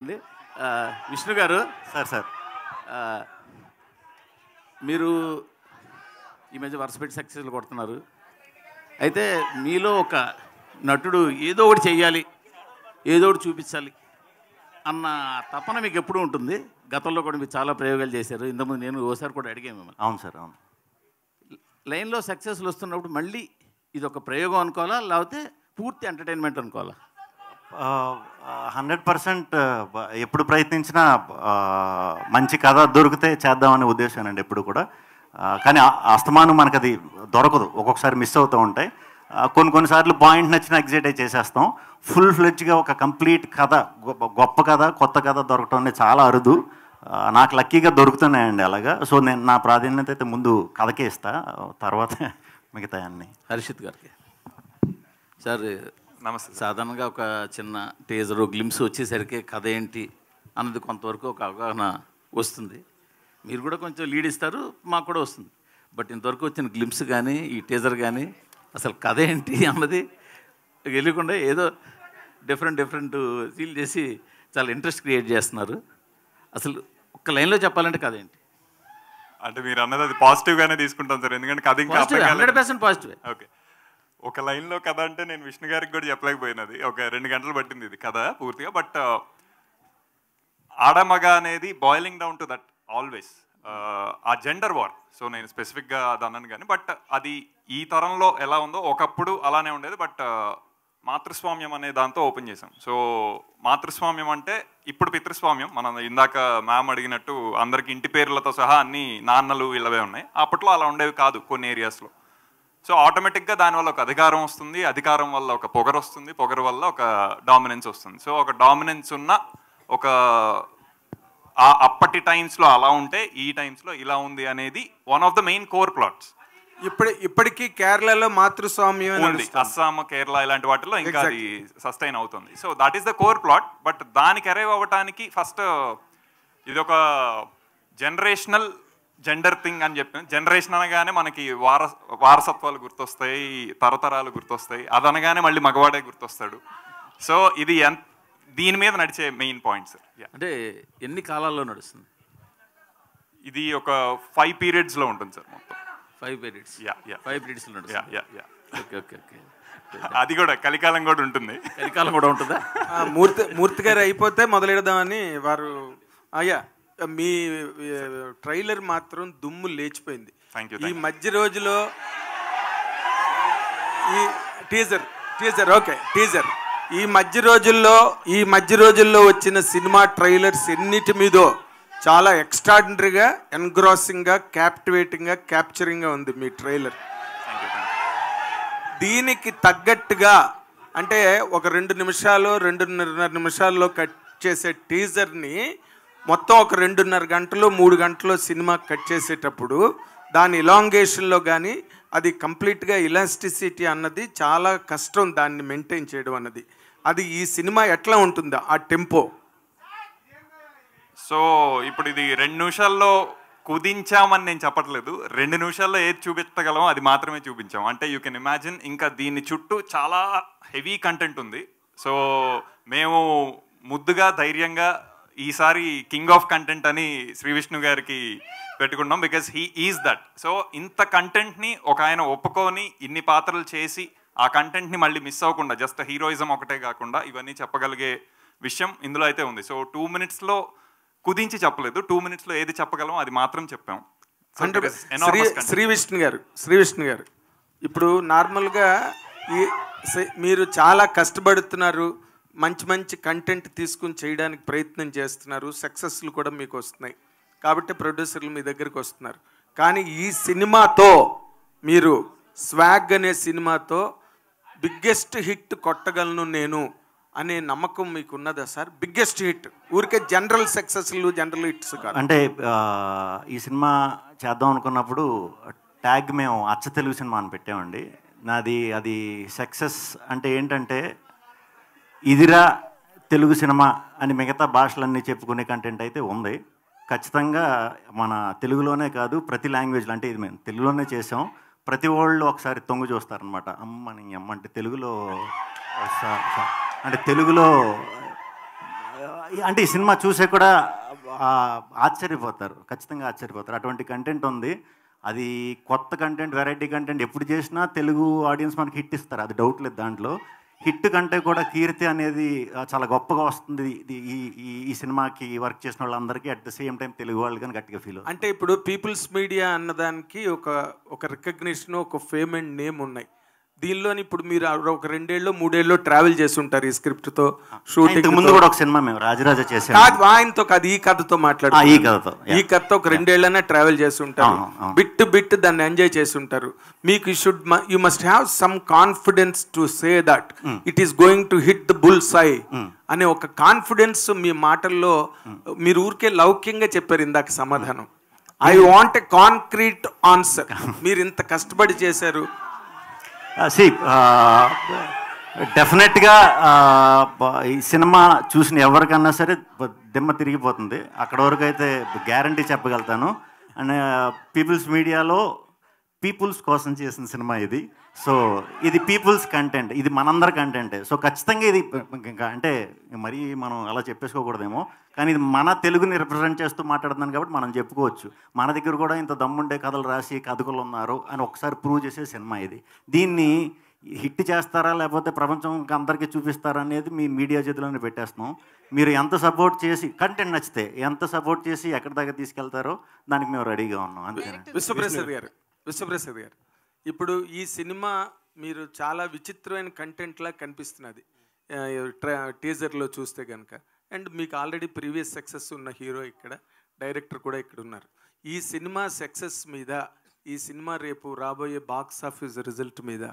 అండి. విష్ణు గారు సార్ మీరు ఈ మధ్య వరుసపెట్టి సక్సెస్లు కొడుతున్నారు. అయితే మీలో ఒక నటుడు ఏదో ఒకటి చెయ్యాలి, ఏదో ఒకటి చూపించాలి అన్న తపన మీకు ఎప్పుడూ ఉంటుంది. గతంలో కూడా మీరు చాలా ప్రయోగాలు చేశారు. ఇంతకుముందు నేను ఓసారి కూడా అడిగాను మిమ్మల్ని. అవును సార్, అవును. లైన్లో సక్సెస్లు వస్తున్నప్పుడు మళ్ళీ ఇది ఒక ప్రయోగం అనుకోవాలా, లేకపోతే పూర్తి ఎంటర్టైన్మెంట్ అనుకోవాలా? 100% ఎప్పుడు ప్రయత్నించినా మంచి కథ దొరికితే చేద్దామనే ఉద్దేశమేనండి ఎప్పుడు కూడా. కానీ అస్తమానం మనకు అది దొరకదు, ఒక్కొక్కసారి మిస్ అవుతూ ఉంటాయి. కొన్నిసార్లు పాయింట్ నచ్చిన ఎగ్జైట్ అయి చేసేస్తాం. ఫుల్ ఫ్లెడ్జ్గా ఒక కంప్లీట్ కథ, గొప్ప కథ, కొత్త కథ దొరకటం అనేది చాలా అరుదు. నాకు లక్కీగా దొరుకుతున్నాయండి అలాగా. సో నేను నా ప్రాధాన్యత అయితే ముందు కథకే ఇస్తా, తర్వాత మిగతా అన్నీ. హర్షిత్ గారికి సార్ నమస్తే. సాధారణంగా ఒక చిన్న టీజర్ గ్లిమ్స్ వచ్చేసరికి కథ ఏంటి అన్నది కొంతవరకు ఒక అవగాహన వస్తుంది. మీరు కూడా కొంచెం లీడ్ ఇస్తారు, మాకు కూడా వస్తుంది. బట్ ఇంతవరకు వచ్చిన గ్లిమ్స్ కానీ ఈ టీజర్ కానీ అసలు కథ ఏంటి అన్నది తెలియకుండా ఏదో డిఫరెంట్ ఫీల్ చేసి చాలా ఇంట్రెస్ట్ క్రియేట్ చేస్తున్నారు. అసలు ఒక్క లైన్లో చెప్పాలంటే కథ ఏంటి? అంటే మీరు అన్నది అది పాజిటివ్గానే తీసుకుంటాం సార్, ఎందుకంటే కథ ఇంకా 100% పాజిటివ్. ఓకే, ఒక లైన్లో కథ అంటే నేను విష్ణు గారికి కూడా చెప్పలేకపోయినది. ఒక 2 గంటలు పట్టింది ఇది కథ పూర్తిగా. బట్ ఆడమగ అనేది boiling down to that always ఆ జెండర్ వార్. సో నేను స్పెసిఫిక్గా అది అన్నాను కానీ, బట్ అది ఈ తరంలో ఎలా ఉందో ఒకప్పుడు అలానే ఉండేది. బట్ మాతృస్వామ్యం అనే దాంతో ఓపెన్ చేసాం. సో మాతృస్వామ్యం అంటే ఇప్పుడు పితృస్వామ్యం. మనం ఇందాక మ్యామ్ అడిగినట్టు అందరికి ఇంటి పేర్లతో సహా అన్ని నాన్నలు వీళ్ళవే ఉన్నాయి. అప్పట్లో అలా ఉండేవి కాదు కొన్ని ఏరియాస్లో. సో ఆటోమేటిక్గా దానివల్ల ఒక అధికారం వస్తుంది, అధికారం వల్ల ఒక పొగరు వస్తుంది, పొగరు వల్ల ఒక డామినెన్స్ వస్తుంది. సో ఒక డామినెన్స్ ఉన్న ఒక అప్పటి టైమ్స్లో అలా ఉంటే ఈ టైమ్స్లో ఇలా ఉంది అనేది one of the main core plots. ఇప్పటికీ కేరళలో మాతృస్వామ్యం ఉంది, అస్సాం, కేరళ ఇలాంటి వాటిల్లో ఇంకా అది సస్టైన్ అవుతుంది. So that is the core plot. But దానికి అరైవ్ అవ్వటానికి ఫస్ట్ ఇది ఒక జనరేషనల్ జెండర్ థింగ్ అని చెప్పాను. జనరేషన్ అనగానే మనకి వారసత్వాలు గుర్తొస్తాయి, తరతరాలు గుర్తొస్తాయి. అదనగానే మళ్ళీ మగవాడే గుర్తొస్తాడు. సో ఇది దీని మీద నడిచే మెయిన్ పాయింట్స్. అంటే ఎన్ని కాలాల్లో నడుస్తుంది? ఇది ఒక 5 పీరియడ్స్లో ఉంటుంది సార్ మొత్తం. 5 periods. 5 periodsలో నడుస్తుంది. ఓకే. అది కూడా కలికాలం కూడా ఉంటుంది. కలికాలం కూడా ఉంటుందా? మూర్తి గారు అయిపోతే మొదలెడదామని వారు. అయ్యా, మీ ట్రైలర్ మాత్రం దుమ్ము లేచిపోయింది. ఈ మధ్య రోజులో ఈ టీజర్ ఓకే టీజర్ ఈ మధ్య రోజుల్లో వచ్చిన సినిమా ట్రైలర్స్ ఎన్నిటి మీదో చాలా ఎక్స్ట్రాడినరీగా, ఎన్గ్రాసింగ్గా, క్యాప్టివేటింగ్గా, క్యాప్చరింగ్గా ఉంది మీ ట్రైలర్. దీనికి తగ్గట్టుగా అంటే ఒక 2.5 నిమిషాల్లో కట్ చేసే టీజర్ని మొత్తం ఒక 2.5 గంటలు 3 గంటలు సినిమా కట్ చేసేటప్పుడు దాని ఇలాంగేషన్లో కానీ అది కంప్లీట్గా ఇలాస్టిసిటీ అన్నది చాలా కష్టం, దాన్ని మెయింటైన్ చేయడం అన్నది. అది ఈ సినిమా ఎట్లా ఉంటుందో ఆ టెంపో. సో ఇప్పుడు ఇది 2 నిమిషాల్లో కుదించామని నేను చెప్పట్లేదు. 2 నిమిషాల్లో ఏది చూపించగలం అది మాత్రమే చూపించాం. అంటే యూ కెన్ ఇమాజిన్ ఇంకా దీని చుట్టూ చాలా హెవీ కంటెంట్ ఉంది. సో మేము ముద్దుగా ధైర్యంగా ఈసారి కింగ్ ఆఫ్ కంటెంట్ అని శ్రీ విష్ణు గారికి పెట్టుకున్నాం. Because he is that. So ఇంత కంటెంట్ని ఒక ఆయన ఒప్పుకొని ఇన్ని పాత్రలు చేసి ఆ కంటెంట్ని మళ్ళీ మిస్ అవ్వకుండా జస్ట్ హీరోయిజం ఒకటే కాకుండా ఇవన్నీ చెప్పగలిగే విషయం ఇందులో అయితే ఉంది. సో 2 మినిట్స్లో కుదించి చెప్పలేదు, 2 మినిట్స్లో ఏది చెప్పగలం అది మాత్రం చెప్పాం. శ్రీ విష్ణు గారు ఇప్పుడు నార్మల్గా మీరు చాలా కష్టపడుతున్నారు, మంచి కంటెంట్ తీసుకుని చేయడానికి ప్రయత్నం చేస్తున్నారు, సక్సెస్లు కూడా మీకు వస్తున్నాయి కాబట్టి ప్రొడ్యూసర్లు మీ దగ్గరికి వస్తున్నారు. కానీ ఈ సినిమాతో మీరు స్వాగ్ అనే సినిమాతో బిగ్గెస్ట్ హిట్ కొట్టగలను నేను అనే నమ్మకం మీకు ఉన్నదా సార్? బిగ్గెస్ట్ హిట్, ఊరికే జనరల్ సక్సెస్లు, జనరల్ హిట్స్ కాదు. అంటే ఈ సినిమా చేద్దాం అనుకున్నప్పుడు ట్యాగ్ మేము అచ్చ తెలుగు సినిమా అని పెట్టామండి. అది సక్సెస్ అంటే ఏంటంటే ఇదిరా తెలుగు సినిమా అని మిగతా భాషలన్నీ చెప్పుకునే కంటెంట్ అయితే ఉంది. ఖచ్చితంగా మన తెలుగులోనే కాదు ప్రతి లాంగ్వేజ్లో, అంటే ఇది మేము తెలుగులోనే చేసాం. ప్రతి వాళ్ళు ఒకసారి తొంగు చూస్తారనమాట. అమ్మని అమ్మ అంటే తెలుగులో అంటే తెలుగులో అంటే ఈ సినిమా చూసే కూడా ఆశ్చర్యపోతారు, ఖచ్చితంగా ఆశ్చర్యపోతారు. అటువంటి కంటెంట్ ఉంది. అది కొత్త కంటెంట్, వెరైటీ కంటెంట్ ఎప్పుడు చేసినా తెలుగు ఆడియన్స్ మనకి హిట్ ఇస్తారు, అది డౌట్ లేదు దాంట్లో. హిట్ కంటే కూడా కీర్తి అనేది చాలా గొప్పగా వస్తుంది ఈ సినిమాకి వర్క్ చేసిన వాళ్ళందరికీ. At the same time Telugu వాళ్ళు కానీ గట్టిగా ఫీల్ అవుతుంది. అంటే ఇప్పుడు పీపుల్స్ మీడియా అన్నదానికి ఒక రికగ్నిషన్, ఒక ఫేమ్ అండ్ నేమ్ ఉన్నాయి. దీనిలోని ఇప్పుడు మీరు ఒక 2 ఏళ్ళు 3 ఏళ్ళు ట్రావెల్ చేసి ఉంటారు ఈ స్క్రిప్ట్ తో. షూటింగ్ ముందు కూడా ఒక సినిమా మేము రాజరాజ చేసాం. కాదు, ఆయనతో కాదు, ఈ కథతో మాట్లాడు. ఈ కథతో ఒక 2 ఏళ్ళైనా ట్రావెల్ చేసి ఉంటారు, బిట్ దాన్ని ఎంజాయ్ చేసి ఉంటారు. మీకు you must have some confidence to say that it is going to hit the bullseye అనే ఒక కాన్ఫిడెన్స్ మీ మాటల్లో. మీరు ఊరికే లౌక్యంగా చెప్పారు ఇందాక సమాధానం. I want a concrete answer. మీరు ఇంత కష్టపడి చేశారు. డెఫినెట్గా ఈ సినిమా చూసిన ఎవరికన్నా సరే దిమ్మ తిరిగిపోతుంది. అక్కడ వరకు అయితే గ్యారంటీ చెప్పగలుగుతాను. అండ్ పీపుల్స్ మీడియాలో పీపుల్స్ కోసం చేసిన సినిమా ఇది. సో ఇది పీపుల్స్ కంటెంట్, ఇది మనందరి కంటెంటే. సో ఖచ్చితంగా ఇది అంటే మరీ మనం అలా చెప్పేసుకోకూడదేమో, కానీ ఇది మన తెలుగుని రిప్రజెంట్ చేస్తూ మాట్లాడుతున్నాను కాబట్టి మనం చెప్పుకోవచ్చు. మన దగ్గర కూడా ఇంత దమ్ముండే కథలు రాసి కథకులు ఉన్నారు అని ఒకసారి ప్రూవ్ చేసే సినిమా ఇది. దీన్ని హిట్ చేస్తారా లేకపోతే ప్రపంచంకి అందరికీ చూపిస్తారా అనేది మీ మీడియా చేతిలోనే పెట్టేస్తున్నాం. మీరు ఎంత సపోర్ట్ చేసి, కంటెంట్ నచ్చితే ఎంత సపోర్ట్ చేసి ఎక్కడి దాకా తీసుకెళ్తారో దానికి మేము రెడీగా ఉన్నాం అంతే. విశ్వప్రసాద్ గారు, ఇప్పుడు ఈ సినిమా మీరు చాలా విచిత్రమైన కంటెంట్లా కనిపిస్తున్నది టీజర్లో చూస్తే కనుక. అండ్ మీకు ఆల్రెడీ ప్రీవియస్ సక్సెస్ ఉన్న హీరో ఇక్కడ, డైరెక్టర్ కూడా ఇక్కడ ఉన్నారు. ఈ సినిమా సక్సెస్ మీద, ఈ సినిమా రేపు రాబోయే బాక్స్ ఆఫీస్ రిజల్ట్ మీద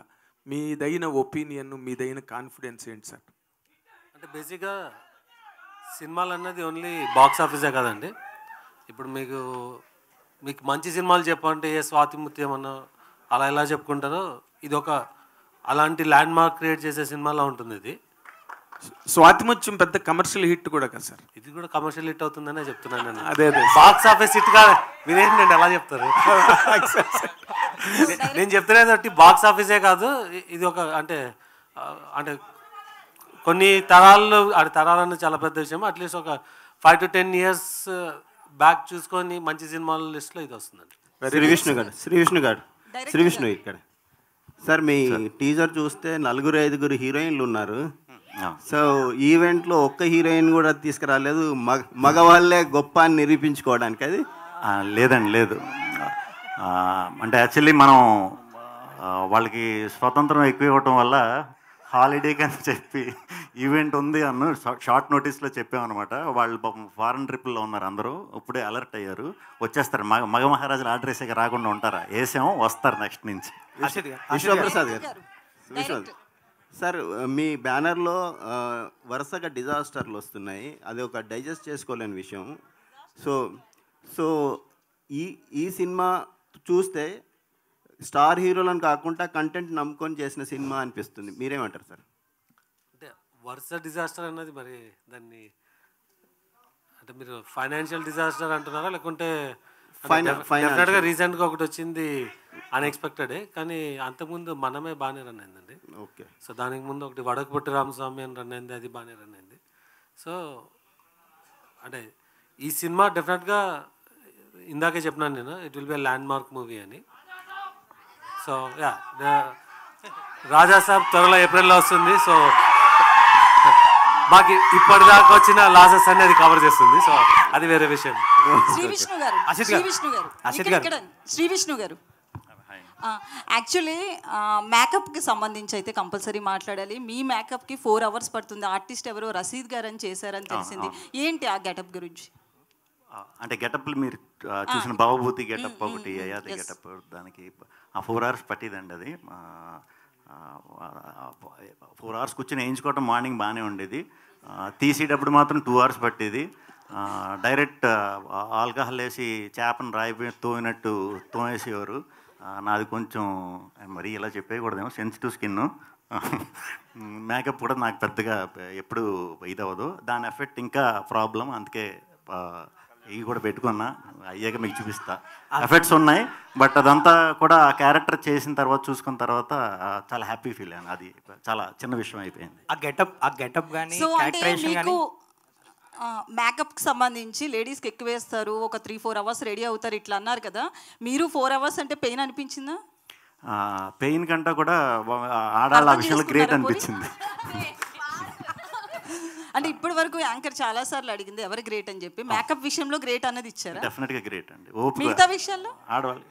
మీదైన ఒపీనియన్, మీదైన కాన్ఫిడెన్స్ ఏంటి సార్? అంటే బేసిక్గా సినిమాలు అన్నది ఓన్లీ బాక్స్ ఆఫీసే కదండి. ఇప్పుడు మీకు మంచి సినిమాలు చెప్పంటే ఏ స్వాతిముత్యం అన్న అలా ఎలా చెప్పుకుంటారో, ఇది ఒక అలాంటి ల్యాండ్ మార్క్ క్రియేట్ చేసే సినిమాలో ఉంటుంది. ఇది స్వాతిముత్యం పెద్ద కమర్షియల్ హిట్ కూడా కదా సార్? ఇది కూడా కమర్షియల్ హిట్ అవుతుందనే చెప్తున్నాను నేను. అదే బాక్స్ ఆఫీస్ హిట్ కాదు, మీరేంటండి అలా చెప్తారు? నేను చెప్తున్నది బాక్స్ ఆఫీసే కాదు, ఇది ఒక అంటే కొన్ని తరాలన్నీ చాలా పెద్ద విషయం. అట్లీస్ట్ ఒక 5 to 10 years బ్యాక్ చూసుకొని మంచి సినిమాల లిస్ట్లో ఇది వస్తుందండి. శ్రీ విష్ణు ఇక్కడ సార్, మీ టీజర్ చూస్తే 4-5 హీరోయిన్లు ఉన్నారు. సో ఈవెంట్లో ఒక్క హీరోయిన్ కూడా తీసుకురాలేదు, మగవాళ్ళే గొప్ప అని నిరూపించుకోవడానికి. అది లేదండి, లేదు. అంటే యాక్చువల్లీ మనం వాళ్ళకి స్వతంత్రం ఎక్కువ ఇవ్వటం వల్ల హాలిడే అని చెప్పి ఈవెంట్ ఉంది అన్న షార్ట్ నోటీస్లో చెప్పామన్నమాట. వాళ్ళు పాపం ఫారెన్ ట్రిప్లో ఉన్నారు, అందరూ ఇప్పుడే అలర్ట్ అయ్యారు, వచ్చేస్తారు. మగ మహారాజులు ఆర్డర్ వేసాక రాకుండా ఉంటారా? వేసాము, వస్తారు నెక్స్ట్ నుంచి. విశ్వప్రసాద్ గారు సార్, మీ బ్యానర్లో వరుసగా డిజాస్టర్లు వస్తున్నాయి, అది ఒక డైజెస్ట్ చేసుకోలేని విషయం. సో ఈ సినిమా చూస్తే స్టార్ హీరోలను కాకుండా కంటెంట్ నమ్ముకొని చేసిన సినిమా అనిపిస్తుంది. మీరేమంటారు సార్? అంటే వరుస డిజాస్టర్ అన్నది మరి దాన్ని అంటే మీరు ఫైనాన్షియల్ డిజాస్టర్ అంటున్నారా, లేకుంటే డెఫినెట్గా రీసెంట్గా ఒకటి వచ్చింది అన్ఎక్స్పెక్టెడే, కానీ అంతకుముందు మనమే బాగానే రన్ అయిందండి. ఓకే. సో దానికి ముందు ఒకటి వడకపొట్టి రామస్వామి అని రన్ అయింది, అది బాగానే రన్ అయింది. సో అంటే ఈ సినిమా డెఫినెట్గా ఇందాకే చెప్పినాను నేను, it will be land mark movie అని. సో యా, రాజా సాబ్ త్వరలో ఏప్రిల్లో వస్తుంది. సో మాకు ఇప్పటిదాకా వచ్చిన లాసెస్ అనేది కవర్ చేస్తుంది. సో అది వేరే విషయం. శ్రీ విష్ణు గారు యాక్చువల్లీ మేకప్కి సంబంధించి అయితే కంపల్సరీ మాట్లాడాలి. మీ మేకప్కి 4 hours పడుతుంది. ఆర్టిస్ట్ ఎవరో రసీద్ గారు అని చేశారని తెలిసింది. ఏంటి ఆ గెటప్ గురించి? అంటే గెటప్లు మీరు చూసిన భవభూతి గెటప్ ఒకటి, అయాది గెటప్, దానికి 4 hours పట్టిదండి. అది 4 hours కూర్చొని వేయించుకోవటం మార్నింగ్ బాగానే ఉండేది. తీసేటప్పుడు మాత్రం 2 hours పట్టేది. డైరెక్ట్ ఆల్కహాల్ వేసి చేపను రాయి తోయినట్టు తోమేసేవారు. నాది కొంచెం మరీ ఇలా చెప్పేయకూడదేమో, సెన్సిటివ్ స్కిన్. మేకప్ కూడా నాకు పెద్దగా ఎప్పుడు ఇదవ్వదు, దాని ఎఫెక్ట్ ఇంకా ప్రాబ్లం. అందుకే ఇవి కూడా పెట్టుకున్నా, అయ్యాక మీకు చూపిస్తా. ఎఫెక్ట్స్ ఉన్నాయి, బట్ అదంతా కూడా ఆ క్యారెక్టర్ చేసిన తర్వాత చూసుకున్న తర్వాత చాలా హ్యాపీ ఫీల్ అయ్యాను. అది చాలా చిన్న విషయం అయిపోయింది. ఆ గెటప్ కానీ క్యారెక్టరైజేషన్ కానీ మేకప్కి సంబంధించి లేడీస్కి ఎక్కువ వేస్తారు, ఒక 3-4 అవర్స్ రెడీ అవుతారు ఇట్లా అన్నారు కదా, మీరు 4 అవర్స్ అంటే పెయిన్ అనిపించిందా? పెయిన్ కంటే కూడా ఆడాళ్ళ విషయంలో గ్రేట్ అనిపించింది. అంటే ఇప్పటి వరకు యాంకర్ చాలా సార్లు అడిగింది ఎవరు గ్రేట్ అని చెప్పి, మేకప్ విషయంలో గ్రేట్ అన్నది ఇచ్చారా? డెఫినెట్గా గ్రేట్ అండి. మిగతా విషయాల్లో ఆడవాళ్ళు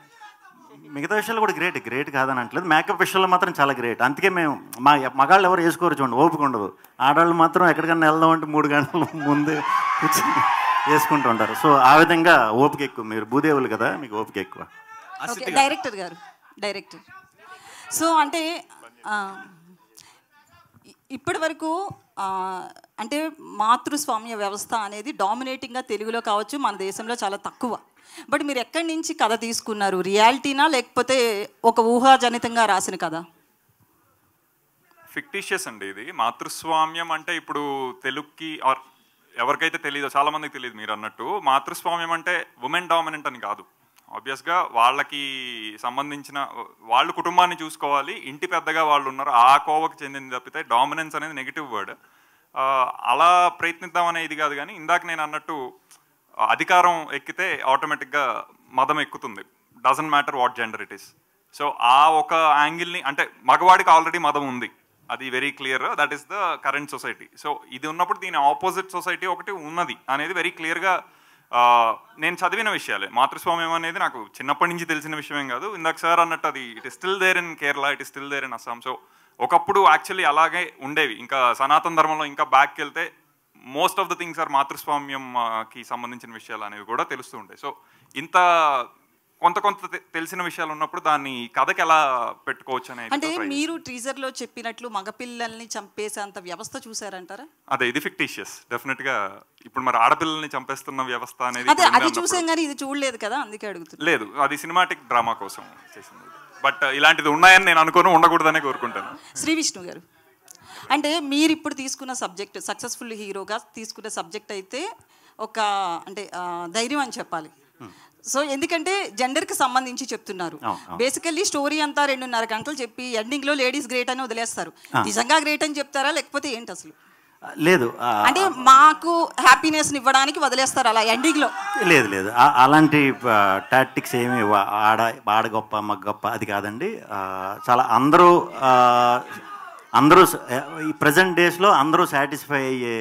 మిగతా విషయాల్లో కూడా గ్రేట్ కాదని అంటలేదు, మేకప్ విషయంలో మాత్రం చాలా గ్రేట్. అందుకే మేము మగాళ్ళు ఎవరు వేసుకోరు చూడండి, ఓపిక ఉండదు. ఆడవాళ్ళు మాత్రం ఎక్కడికన్నా వెళ్దాం అంటే 3 గంటల ముందు కూర్చొని వేసుకుంటూ ఉంటారు. సో ఆ విధంగా ఓపిక ఎక్కువ. మీరు భూదేవులు కదా, మీకు ఓపిక ఎక్కువ. డైరెక్టర్ గారు సో అంటే ఇప్పటి వరకు అంటే మాతృస్వామ్య వ్యవస్థ అనేది డామినేటింగ్గా తెలుగులో కావచ్చు, మన దేశంలో చాలా తక్కువ. బట్ మీరు ఎక్కడి నుంచి కథ తీసుకున్నారు? రియాలిటీనా లేకపోతే ఒక ఊహాజనితంగా రాసిన కథ? ఫిక్టిషియస్ అండి ఇది. మాతృస్వామ్యం అంటే ఇప్పుడు తెలుగుకి ఆర్ ఎవరికైతే తెలియదో, చాలా మందికి తెలియదు మీరు అన్నట్టు, మాతృస్వామ్యం అంటే ఉమెన్ డామినెంట్ అని కాదు. ఆబ్వియస్గా వాళ్ళకి సంబంధించిన వాళ్ళు కుటుంబాన్ని చూసుకోవాలి, ఇంటి పెద్దగా వాళ్ళు ఉన్నారు, ఆ కోవకు చెందింది తప్పితే డామినెన్స్ అనేది నెగిటివ్ వర్డ్. అలా ప్రయత్నిద్దామనే ఇది కాదు. కానీ ఇందాక నేను అన్నట్టు అధికారం ఎక్కితే ఆటోమేటిక్గా మదం ఎక్కుతుంది, doesn't matter what gender it is. So ఆ ఒక యాంగిల్ని, అంటే మగవాడికి ఆల్రెడీ మదం ఉంది, అది very clear, that is the current society. So ఇది ఉన్నప్పుడు దీని ఆపోజిట్ సొసైటీ ఒకటి ఉన్నది అనేది వెరీ క్లియర్గా నేను చదివిన విషయాలే. మాతృస్వామ్యం అనేది నాకు చిన్నప్పటి నుంచి తెలిసిన విషయమేం కాదు. ఇందాక సార్ అన్నట్టు అది it is still there in Kerala, it is still there in Assam. So ఒకప్పుడు యాక్చువల్లీ అలాగే ఉండేవి. ఇంకా సనాతన ధర్మంలో ఇంకా బ్యాక్కి వెళ్తే most of the things are మాతృస్వామ్యంకి సంబంధించిన విషయాలు అనేవి కూడా తెలుస్తూ ఉంటాయి. సో ఇంత కొంత తెలిసిన విషయాలు ఉన్నప్పుడు దాన్ని కథకి ఎలా పెట్టుకోవచ్చు అనేది. అంటే మీరు టీజర్లో చెప్పినట్లు మగపిల్లల్ని చంపేసేంత వ్యవస్థ చూసారంటారా? అదే, ఇది ఫిక్టిషియస్ డెఫినెట్గా. ఇప్పుడు మరి ఆడపిల్లల్ని చంపేస్తున్న వ్యవస్థ అనేది అది చూసాం కానీ ఇది చూడలేదు కదా, అందుకే అడుగుతున్నా. లేదు, అది సినిమాటిక్ డ్రామా కోసం చేసింది. బట్ ఇలాంటిది ఉన్నాయని నేను అనుకోను, ఉండకూడదనే కోరుకుంటాను. శ్రీ విష్ణు గారు, అంటే మీరు ఇప్పుడు తీసుకున్న సబ్జెక్ట్, సక్సెస్ఫుల్ హీరోగా తీసుకున్న సబ్జెక్ట్ అయితే ఒక అంటే ధైర్యం అని చెప్పాలి. సో ఎందుకంటే జెండర్కి సంబంధించి చెప్తున్నారు. బేసికల్లీ స్టోరీ అంతా 2.5 గంటలు చెప్పి ఎండింగ్లో లేడీస్ గ్రేట్ అని వదిలేస్తారు. నిజంగా గ్రేట్ అని చెప్తారా లేకపోతే ఏంటి అసలు? లేదు, అంటే మాకు హ్యాపీనెస్ని ఇవ్వడానికి వదిలేస్తారు అలా ఎండింగ్లో? లేదు, అలాంటి టాక్టిక్స్ ఏమి ఆడ గొప్ప మగ గొప్ప అది కాదండి. చాలా అందరూ ఈ ప్రజెంట్ డేస్లో అందరూ సాటిస్ఫై అయ్యే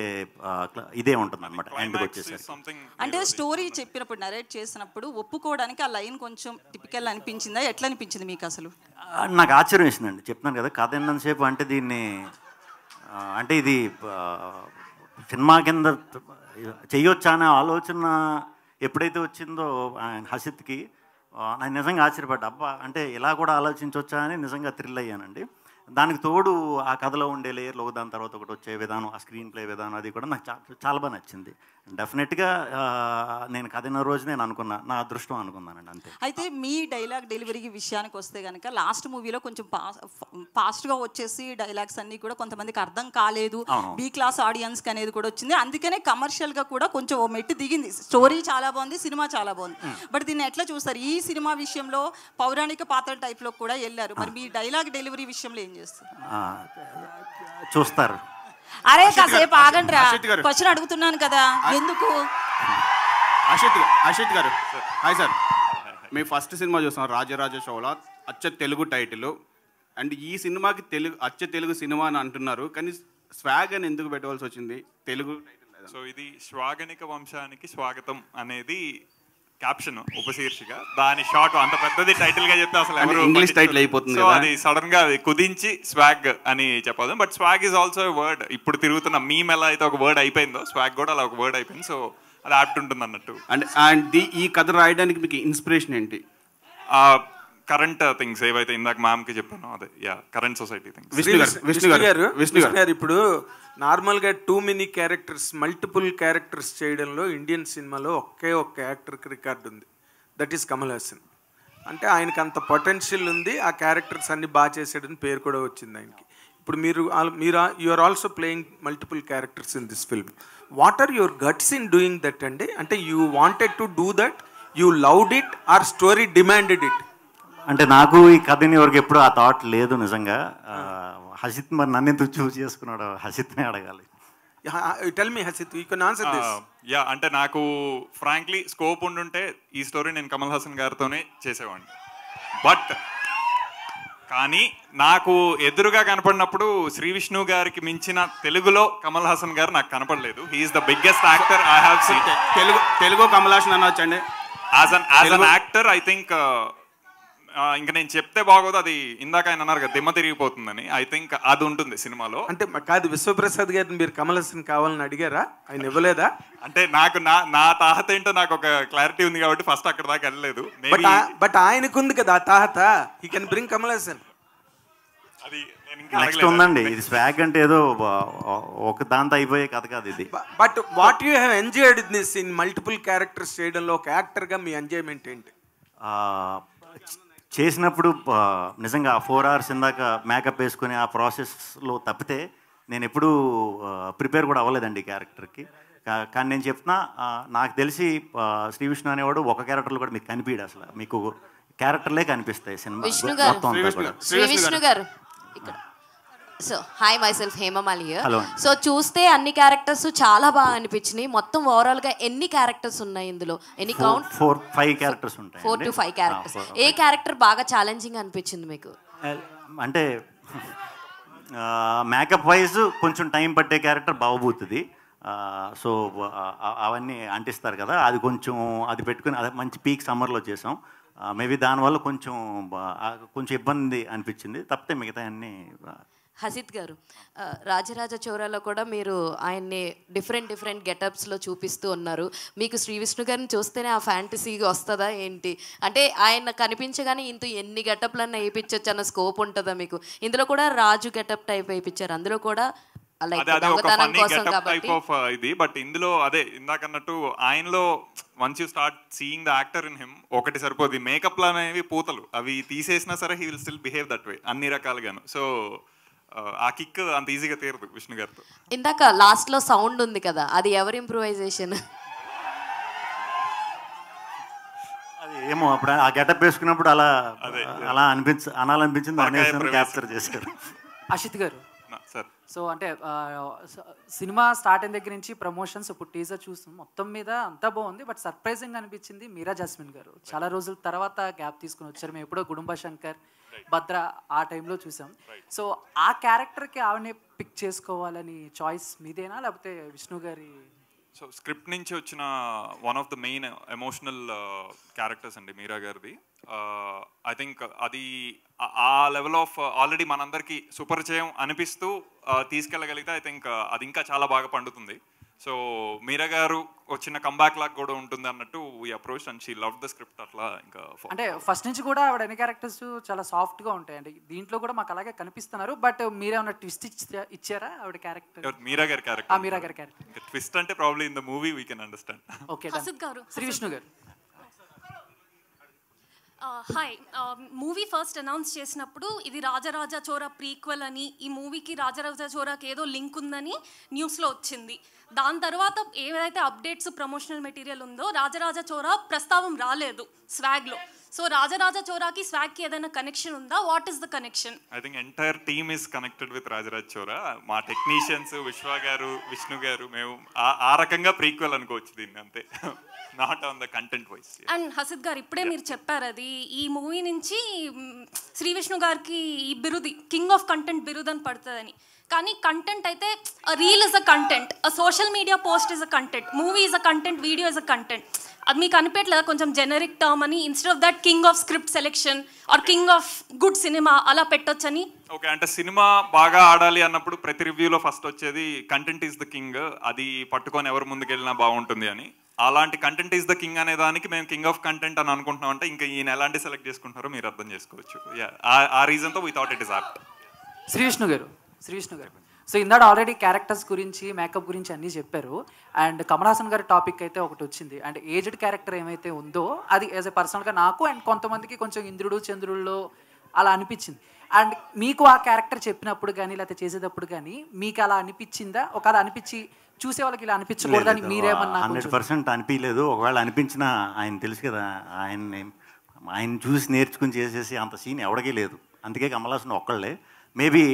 ఇదే ఉంటుంది అనమాట ఎండ్కి వచ్చేసరికి. అంటే స్టోరీ చెప్పినప్పుడు నరేట్ చేసినప్పుడు ఒప్పుకోవడానికి ఆ లైన్ కొంచెం టిపికల్ అనిపించిందా? ఎట్లా అనిపించింది మీకు అసలు? నాకు ఆశ్చర్యం వేసిందండి. చెప్తున్నాను కదా, కథ ఎన్నంతసేపు అంటే దీన్ని అంటే ఇది సినిమా కింద చెయ్యొచ్చా అనే ఆలోచన ఎప్పుడైతే వచ్చిందో హసిత్కి, నాకు నిజంగా ఆశ్చర్యపడ్డా. అబ్బా, అంటే ఇలా కూడా ఆలోచించవచ్చా అని నిజంగా థ్రిల్ అయ్యానండి. దానికి తోడు ఆ కథలో ఉండే లేయర్లు దాని తర్వాత ఒకటి వచ్చే విధానం, ఆ స్క్రీన్ ప్లే విధానం, అది కూడా నాకు చాలా బాగా నచ్చింది. డెఫినెట్గా నేను కథ అయిన రోజు నేను అనుకున్నా, నా అదృష్టం అనుకున్నానండి, అంతే. అయితే మీ డైలాగ్ డెలివరీ విషయానికి వస్తే కనుక లాస్ట్ మూవీలో కొంచెం ఫాస్ట్గా వచ్చేసి డైలాగ్స్ అన్నీ కూడా కొంతమందికి అర్థం కాలేదు, బీ క్లాస్ ఆడియన్స్కి అనేది కూడా వచ్చింది. అందుకనే కమర్షియల్గా కూడా కొంచెం ఓ మెట్టు దిగింది. స్టోరీ చాలా బాగుంది, సినిమా చాలా బాగుంది. బట్ దీన్ని ఎట్లా చూస్తారు? ఈ సినిమా విషయంలో పౌరాణిక పాత్ర టైప్లో కూడా వెళ్ళారు. మరి మీ డైలాగ్ డెలివరీ విషయంలో ఏం చేస్తారు? చూస్తారు. అరే కాసేపు ఆగండి రా, క్వశ్చన్ అడుగుతున్నాను కదా, ఎందుకు? అశిత్ గారు, హాయ్ సార్. మీ ఫస్ట్ సినిమా చూసాం, రాజరాజ చోళ, అచ్చ తెలుగు టైటిల్. అండ్ ఈ సినిమాకి అచ్చ తెలుగు సినిమా అని అంటున్నారు, కానీ స్వాగ్ అని ఎందుకు పెట్టవలసి వచ్చింది? తెలుగు టైటిల్. సో ఇది శ్వాగనిక వంశానికి స్వాగతం అనేది క్యాప్షన్, ఉపశీర్షిక. దాని షార్ట్ అంత పెద్దది టైటిల్ గా చెప్తే అసలు ఎవరు ఇంగ్లీష్ టైటిల్ అయిపోతుంది. సో అది సడన్ గా కుదించి స్వాగ్ అని చెప్పదు. But swag is also word. ఇప్పుడు తిరుగుతున్న మీమ్ ఎలా అయితే ఒక వర్డ్ అయిపోయిందో, స్వాగ్ కూడా అలా ఒక వర్డ్ అయిపోయింది. సో అది యాప్ట్ ఉంటుంది అన్నట్టు. అండ్ ఈ కథ రాయడానికి మీకు ఇన్స్పిరేషన్ ఏంటి? కరెంట్ థింగ్స్ ఏవైతే ఇందాక మ్యామ్కి చెప్పాను, అదే కరెంట్ సొసైటీ థింగ్స్. విష్ణు గారు, ఇప్పుడు నార్మల్గా too many characters, multiple characters చేయడంలో ఇండియన్ సినిమాలో ఒకే ఒక్క యాక్టర్కి రికార్డు ఉంది, దట్ ఈస్ కమల్ హాసన్. అంటే ఆయనకి అంత పొటెన్షియల్ ఉంది, ఆ క్యారెక్టర్స్ అన్ని బాగా చేసాడని పేరు కూడా వచ్చింది ఆయనకి. ఇప్పుడు మీరు you are also playing multiple characters in this film. What are your guts in doing that అండి? అంటే you wanted to do that, you loved it, or story demanded it? అంటే నాకు ఈ కథని వరకు ఎప్పుడు ఆ థాట్ లేదు నిజంగా. హసిత్ మరి నన్ను ఎందుకు చూస్ చేసుకున్నాడు, హసిత్నే అడగాలి. Tell me Hasith, you can answer this. Yeah, అంటే నాకు ఫ్రాంక్లీ స్కోప్ ఉండుంటే ఈ స్టోరీ నేను కమల్ హాసన్ గారితోనే చేసేవాడిని. బట్ కానీ నాకు ఎదురుగా కనపడినప్పుడు శ్రీ విష్ణు గారికి మించిన తెలుగులో కమల్ హాసన్ గారు నాకు కనపడలేదు. He is the biggest actor I have seen. Telugu Kamal Haasan అనొచ్చండి. As an actor I think ఇంకా నేను చెప్తే బాగోదు, అది ఇందాక ఆయన అన్నారు కదా దిమ్మ తిరిగిపోతుందని. ఐ థింక్ అది ఉంటుంది సినిమాలో. అంటే కాదు, విశ్వప్రసాద్ గారిని మీరు కమల్ హాసన్ కావాలని అడిగారా? ఆయన ఇవ్వలేదా? అంటే నాకు నా తాహత ఏంటో నాకు ఒక క్లారిటీ ఉంది కాబట్టి ఫస్ట్ అక్కడ దాకా వెళ్ళలేదు. బట్ ఆయనకుంది కదా ఆ తాహత, he can bring Kamal Haasan. అది నెక్స్ట్ ఉందండి. ఇది స్వాగ్ అంటే ఏదో ఒక దాంతో అయిపోయే కథ కాదు ఇది. But what you have enjoyed this in multiple characters చేయడంలో ఒక యాక్టర్గా మీ ఎంజాయ్మెంట్ ఏంటి? చేసినప్పుడు నిజంగా 4 hours ఇందాక మేకప్ వేసుకుని ఆ ప్రాసెస్లో తప్పితే నేను ఎప్పుడూ ప్రిపేర్ కూడా అవ్వలేదండి ఈ క్యారెక్టర్కి. కానీ నేను చెప్తున్నా, నాకు తెలిసి శ్రీ విష్ణు అనేవాడు ఒక క్యారెక్టర్లో కూడా మీకు కనిపించడు, అసలు మీకు క్యారెక్టర్లే కనిపిస్తాయి సినిమా మొత్తం అంతా కూడా. శ్రీ విష్ణు గారు ఇక్కడ. So hi, my self Hemamali. So చూస్తే అన్ని క్యారెక్టర్స్ చాలా బాగా అనిపించినాయి. మొత్తం ఓవరాల్ గా ఎన్ని క్యారెక్టర్స్ ఉన్నాయి ఇందులో? ఎన్ని కౌంట్? 4-5 క్యారెక్టర్స్ ఉంటాయి. 4 to 5 క్యారెక్టర్స్. ఏ క్యారెక్టర్ బాగా ఛాలెంజింగ్ అనిపించింది మీకు? అంటే మేకప్ వైజ్ కొంచెం టైం పట్టే క్యారెక్టర్ బావబోతుంది. సో అవన్నీ అంటిస్తారు కదా, అది కొంచెం అది పెట్టుకుని అదే మంచి పీక్ సమ్మర్లో చేసాం. మేబీ దానివల్ల కొంచెం ఇబ్బంది అనిపించింది, తప్పితే మిగతా అన్నీ. హసిత్ గారు, రాజరాజ చోరాలో కూడా మీరు ఆయన్ని డిఫరెంట్ గెటప్స్లో చూపిస్తూ ఉన్నారు. మీకు శ్రీ విష్ణు గారిని చూస్తేనే ఆ ఫ్యాంటసీగా వస్తుందా ఏంటి? అంటే ఆయన కనిపించగానే ఎన్ని గెటప్లన్నా వేయించవచ్చు అన్న స్కోప్ ఉంటుందా మీకు? ఇందులో కూడా రాజు గెటప్ టైప్ వేయించారు, అందులో కూడా దొంగతనం కోసం కాబట్టి ఇది. బట్ ఇందులో అదే ఇందాకన్నట్టు ఆయనలో once you start seeing the actor in him ఒకటి సరిపోదు. మేకప్లు అనేవి పూతలు, అవి తీసేసినా సరే he will still behave that way అన్ని రకాలుగాను. సో ఆ కిక్ అంత ఈజీగా తీరదు విష్ణు గారితో. ఇందాక లాస్ట్ లో సౌండ్ ఉంది కదా, అది ఎవరి ఇంప్రూవైజేషన్? అది ఏమో అప్పుడు ఆ గెటప్ వేసుకున్నప్పుడు అలా అనాలనిపించింది, అనేసి క్యాప్చర్ చేశారు. అషిత్ గారు సార్, సో అంటే సినిమా స్టార్ట్ అయిన దగ్గర నుంచి ప్రమోషన్స్, ఇప్పుడు టీజర్ చూస్తాం, మొత్తం మీద అంతా బాగుంది. బట్ సర్ప్రైజింగ్ అనిపించింది మీరా జాస్మిన్ గారు. చాలా రోజుల తర్వాత గ్యాప్ తీసుకుని వచ్చారు. మేము ఎప్పుడో గుడుంబ శంకర్, భద్ర ఆ టైంలో చూసాం. సో ఆ క్యారెక్టర్కి ఆవిడనే పిక్ చేసుకోవాలని చాయిస్ మీదేనా, లేకపోతే విష్ణు గారి? సో స్క్రిప్ట్ నుంచి వచ్చిన one of the main emotional characters అండి మీరా గారిది. ఐ థింక్ అది ఆ లెవెల్ ఆఫ్ ఆల్రెడీ మనందరికీ సుపరిచయం అనిపిస్తూ తీసుకెళ్ళగలిగితే ఐ థింక్ అది ఇంకా చాలా బాగా పండుతుంది. సో మీరా గారు వచ్చిన కంబ్యాక్ లాగా కూడా ఉంటుంది అన్నట్టు we approach and she love the script. అట్లా ఇంకా అంటే ఫస్ట్ నుంచి కూడా ఆవిడ అన్ని క్యారెక్టర్స్ చాలా సాఫ్ట్గా ఉంటాయండి, దీంట్లో కూడా మాకు అలాగే కనిపిస్తున్నారు. బట్ మీరేమన్నా ట్విస్ట్ ఇచ్చారా ఆవిడ క్యారెక్టర్? మీరా గారి క్యారెక్టర్. మీరా గారి క్యారెక్టర్ ట్విస్ట్ అంటే probably in the movie we can understand. Okay, Shri Vishnu గారు. హాయ్, మూవీ ఫస్ట్ అనౌన్స్ చేసినప్పుడు ఇది రాజరాజ చోరా ప్రీక్వెల్ అని, ఈ మూవీకి రాజరాజ చోరాకి ఏదో లింక్ ఉందని న్యూస్లో వచ్చింది. దాని తర్వాత ఏదైతే అప్డేట్స్ ప్రమోషనల్ మెటీరియల్ ఉందో రాజరాజ చోరా ప్రస్తావం రాలేదు స్వాగ్లో. సో రాజరాజ చోరాకి స్వాగ్కి ఏదైనా కనెక్షన్ ఉందా? What is the connection? I think entire team is connected with Rajaraja Chora. మా టెక్నీషియన్స్ విశ్వ గారు, విష్ణు గారు, మేము ఆ రకంగా ప్రీక్వెల్ అనుకోవచ్చు దీన్ని, అంతే. Not on the content wise. And Hasith గారు ఇప్పుడే మీరు చెప్పారు, అది ఈ మూవీ నుంచి శ్రీ విష్ణు గారికి ఈ బిరుది కింగ్ ఆఫ్ కంటెంట్ బిరుదు అని పడుతుందని. కానీ కంటెంట్ అయితే reel is a content, social media post is a content, movie is a content, video is a content. అది మీకు అనిపించలేదా కొంచెం జెనరిక్ టర్మ్ అని, instead of that king of script selection or king of good cinema అలా పెట్టొచ్చని? Okay, అంటే cinema బాగా ఆడాలి అన్నప్పుడు ప్రతి రివ్యూలో ఫస్ట్ వచ్చేది కంటెంట్ ఈజ్ ద కింగ్, అది పట్టుకొని ఎవరు ముందుకెళ్ళినా బాగుంటుంది అని. అలాంటి కంటెంట్ ఈజ్ ద కింగ్ అనే దానికి మేము కింగ్ ఆఫ్ కంటెంట్ అని అనుకుంటున్నాం. అంటే ఇంకా ఈయన ఎలాంటి సెలెక్ట్ చేసుకుంటారో మీరు అర్థం చేసుకోవచ్చు. ఆ రీజన్తో we thought it is apt. Shri Vishnu గారు, సో ఇందాక ఆల్రెడీ క్యారెక్టర్స్ గురించి, మేకప్ గురించి అన్నీ చెప్పారు. అండ్ కమల్ హాసన్ గారి టాపిక్ అయితే ఒకటి వచ్చింది. అండ్ ఏజ్డ్ క్యారెక్టర్ ఏమైతే ఉందో అది యాజ్ ఎ పర్సనల్గా నాకు అండ్ కొంతమందికి కొంచెం ఇంద్రుడు చంద్రుల్లో అలా అనిపించింది. అండ్ మీకు ఆ క్యారెక్టర్ చెప్పినప్పుడు కానీ లేకపోతే చేసేటప్పుడు కానీ మీకు అలా అనిపించిందా? ఒకవేళ అనిపించి చూసే వాళ్ళకి ఇలా అనిపించకూడదని మీరేమన్నా? 100% అనిపించలేదు. ఒకవేళ అనిపించినా ఆయన తెలుసు కదా, ఆయన చూసి నేర్చుకుని చేసేసి అంత సీన్ ఎవరికీ లేదు. అందుకే కమల్ హాసన్ ఒక్కళ్ళే. మేబీ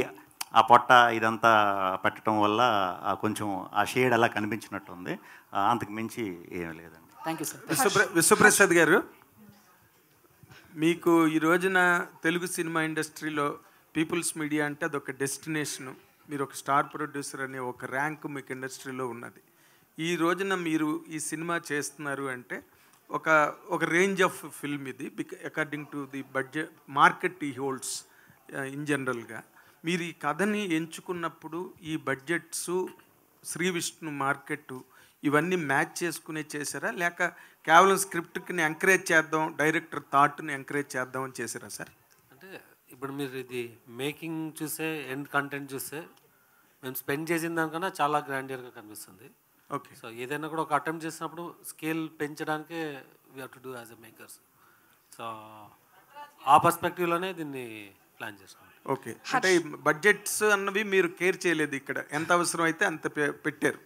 ఆ పొట్ట ఇదంతా పెట్టడం వల్ల కొంచెం ఆ షేడ్ అలా కనిపించినట్టుంది. అంతకు మించి ఏం లేదండి. Thank you sir. విశ్వప్రసాద్ గారు, మీకు ఈ రోజున తెలుగు సినిమా ఇండస్ట్రీలో పీపుల్స్ మీడియా అంటే అదొక డెస్టినేషను. మీరు ఒక స్టార్ ప్రొడ్యూసర్ అనే ఒక ర్యాంక్ మీకు ఇండస్ట్రీలో ఉన్నది. ఈ రోజున మీరు ఈ సినిమా చేస్తున్నారు అంటే ఒక రేంజ్ ఆఫ్ ఫిల్మ్ ఇది, according to the budget market ఈ హోల్డ్స్ ఇన్ జనరల్గా. మీరు ఈ కథని ఎంచుకున్నప్పుడు ఈ బడ్జెట్స్, శ్రీ విష్ణు మార్కెట్ ఇవన్నీ మ్యాచ్ చేసుకునే చేశారా, లేక కేవలం స్క్రిప్ట్ని ఎంకరేజ్ చేద్దాం, డైరెక్టర్ థాట్ని ఎంకరేజ్ చేద్దామని చేశారా సార్? అంటే ఇప్పుడు మీరు ఇది మేకింగ్ చూస్తే, ఎండ్ కంటెంట్ చూస్తే మేము స్పెండ్ చేసిన దానికన్నా చాలా గ్రాండియర్గా కనిపిస్తుంది. ఓకే. సో ఏదైనా కూడా ఒక అటెంప్ట్ చేసినప్పుడు స్కేల్ పెంచడానికే we have to do as a makers. So ఆ పర్స్పెక్టివ్లోనే దీన్ని ప్లాన్ చేస్తాం. ఓకే. అంటే బడ్జెట్స్ అన్నవి మీరు కేర్ చేయలేదు, ఇక్కడ ఎంత అవసరం అయితే అంత పెట్టారు.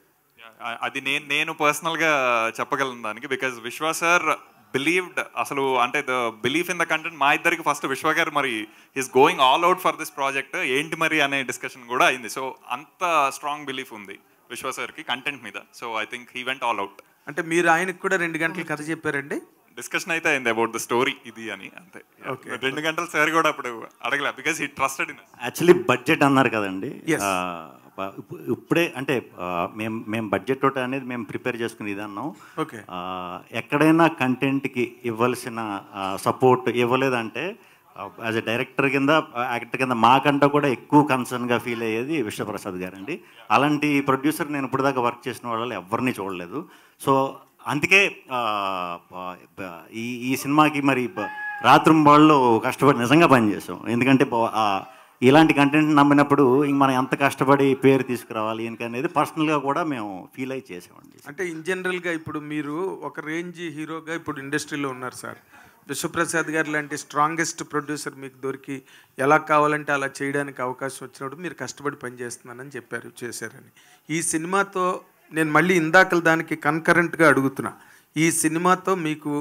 అది నేను పర్సనల్గా చెప్పగలను దానికి, బికాజ్ విశ్వ సార్ బిలీవ్డ్, అసలు అంటే the belief in the content మా ఇద్దరికి ఫస్ట్ విశ్వ గారు మరి is going all out for this project ఏంటి మరి అనే డిస్కషన్ కూడా అయింది. సో అంత స్ట్రాంగ్ బిలీఫ్ ఉంది విశ్వ సార్కి కంటెంట్ మీద. So I think he went all out. అంటే మీరు ఆయనకు కూడా 2 గంటలు కథ చెప్పారండి? డిస్కషన్ అయితే అయింది అబౌట్ ద స్టోరీ ఇది అని, అంతే. 2 గంటలు సార్ కూడా అప్పుడు అడగలే, because he trusted in. Actually budget అన్నారు కదండి, ఇప్పుడే అంటే మేము బడ్జెట్ తోటి అనేది మేము ప్రిపేర్ చేసుకుని ఇది అన్నాం. ఎక్కడైనా కంటెంట్కి ఇవ్వాల్సిన సపోర్ట్ ఇవ్వలేదంటే యాజ్ ఎ డైరెక్టర్ కింద, యాక్టర్ కింద మాకంటే కూడా ఎక్కువ కన్సర్న్గా ఫీల్ అయ్యేది విశ్వప్రసాద్ గారండి. అలాంటి ప్రొడ్యూసర్ నేను ఇప్పుడు దాకా వర్క్ చేసిన వాళ్ళు ఎవరిని చూడలేదు. సో అందుకే ఈ సినిమాకి మరి రాత్రింబాళ్ళు కష్టపడి నిజంగా పనిచేసాం. ఎందుకంటే ఇలాంటి కంటెంట్ నమ్మినప్పుడు ఇంక మనం ఎంత కష్టపడి పేరు తీసుకురావాలి అనేది పర్సనల్గా కూడా మేము ఫీల్ అయ్యి చేసామండి. అంటే ఇన్ జనరల్గా ఇప్పుడు మీరు ఒక రేంజ్ హీరోగా ఇప్పుడు ఇండస్ట్రీలో ఉన్నారు సార్. విశ్వప్రసాద్ గారు లాంటి స్ట్రాంగెస్ట్ ప్రొడ్యూసర్ మీకు దొరికి ఎలా కావాలంటే అలా చేయడానికి అవకాశం వచ్చినప్పుడు మీరు కష్టపడి పనిచేస్తున్నానని చెప్పారు, చేశారని. ఈ సినిమాతో నేను మళ్ళీ ఇందాకల దానికి కన్కరెంట్గా అడుగుతున్నా, ఈ సినిమాతో మీకు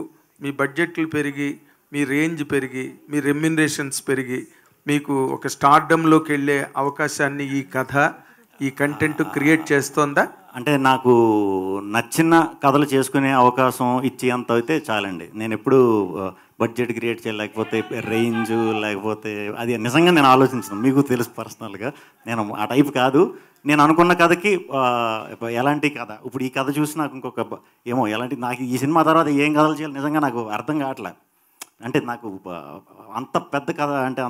మీ బడ్జెట్లు పెరిగి, మీ రేంజ్ పెరిగి, మీ రెమ్యునరేషన్స్ పెరిగి, మీకు ఒక స్టార్డమ్లోకి వెళ్ళే అవకాశాన్ని ఈ కథ, ఈ కంటెంట్ క్రియేట్ చేస్తోందా? అంటే నాకు నచ్చిన కథలు చేసుకునే అవకాశం ఇచ్చేంత అయితే చాలండి. నేను ఎప్పుడు బడ్జెట్ క్రియేట్ చేయాలి, లేకపోతే రేంజ్, లేకపోతే అది నిజంగా నేను ఆలోచించను. మీకు తెలుసు పర్సనల్గా నేను ఆ టైప్ కాదు. నేను అనుకున్న కథకి ఎలాంటి కథ, ఇప్పుడు ఈ కథ చూసి నాకు ఇంకొక ఏమో ఎలాంటి, నాకు ఈ సినిమా తర్వాత ఏం కథలు చేయాలి నిజంగా నాకు అర్థం కావట్లే. అంటే నాకు అంత పెద్ద కథ అంటే